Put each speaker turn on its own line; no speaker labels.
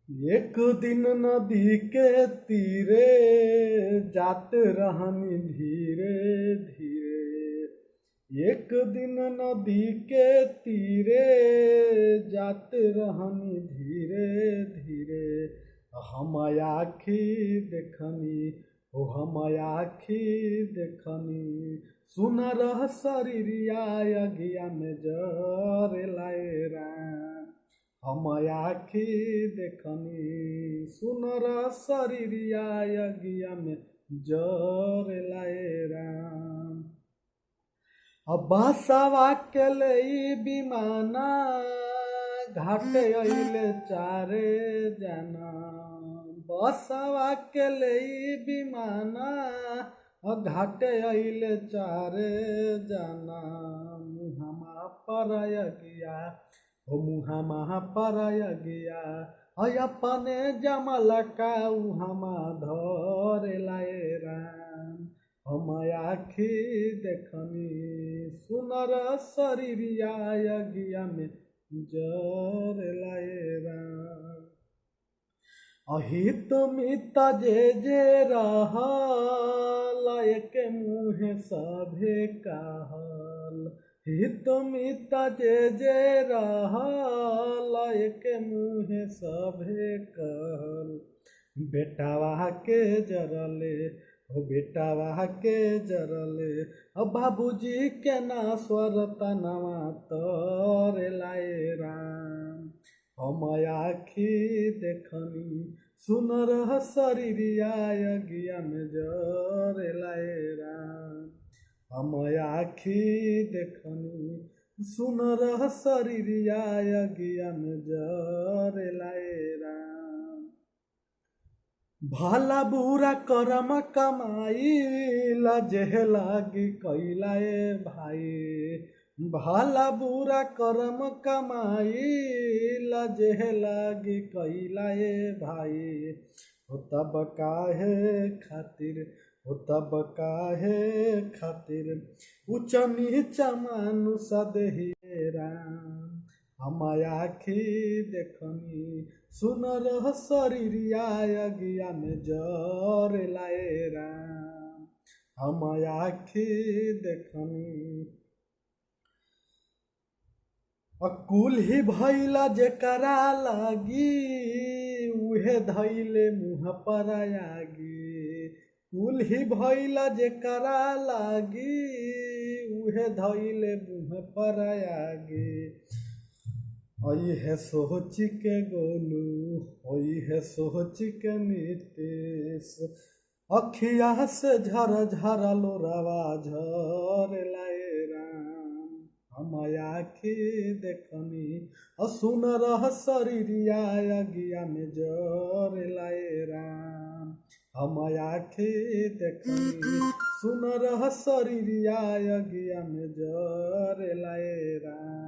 एक दिन नदी के तीरे जात रहनी धीरे धीरे। एक दिन नदी के तीरे जात रहनी धीरे धीरे। हम आखी देखनी हो हम आखी देखनी सुनर शरीरिया अगिया में जरे लाए राम। हम आखी देखनी सुनर शरीरिया अगिया में जरे लाए राम। अब बसवा के लई विमाना घाटे अइले चारे जना। बसवा के लई विमाना घाटे अइले चारे जना। मुहमा पर अगिया हो मुहमा पर अगिया अपने जमल का उहमा धरे लाए राम। हम आखी देखनी सुनर शरीरिया अगिया में जरे लाए राम। अहित मित जे रहल एक मुँहे सभे कहल। हित मित जे रहल एक मुँहे सभे कहल। बेटावा के जरले हो बेटावा के जरले बाबूजी के ना स्वर तनवा तोरे लाए राम। हम आखी देखनी सुनर शरीरिया अगिया में जरे लाए राम। हम आखी देखनी सुनर शरीरिया अगिया में जरे लाए राम। भला बुरा करम कमाई लजेह लागी कैलाए भाई। भला बुरा करम कमाई लजेह लागी कैलाए भाई। हो तब काहे खातिर हो तब काहे खातिर ऊंच नीच मानुष देहिए राम। हम आखी देखनी सुनर शरीरिया अगिया में जरे लाए राम। हम आखी देखनी अकुल ही भैला जेकरा लागी उहे धैले मुँह पर आगी। कुल ही भैला जेकरा लागी उहे धैले मुँह पर आगी। है सोच के गोलू है सोच के नीतीश अखिया से झर झर लोरावा झरे लाए राम। हम आखी देखनी सुनर शरीरिया अगिया में जरे लाए राम। हम आखी देखनी सुनर शरीरिया अगिया में जरे लाए राम।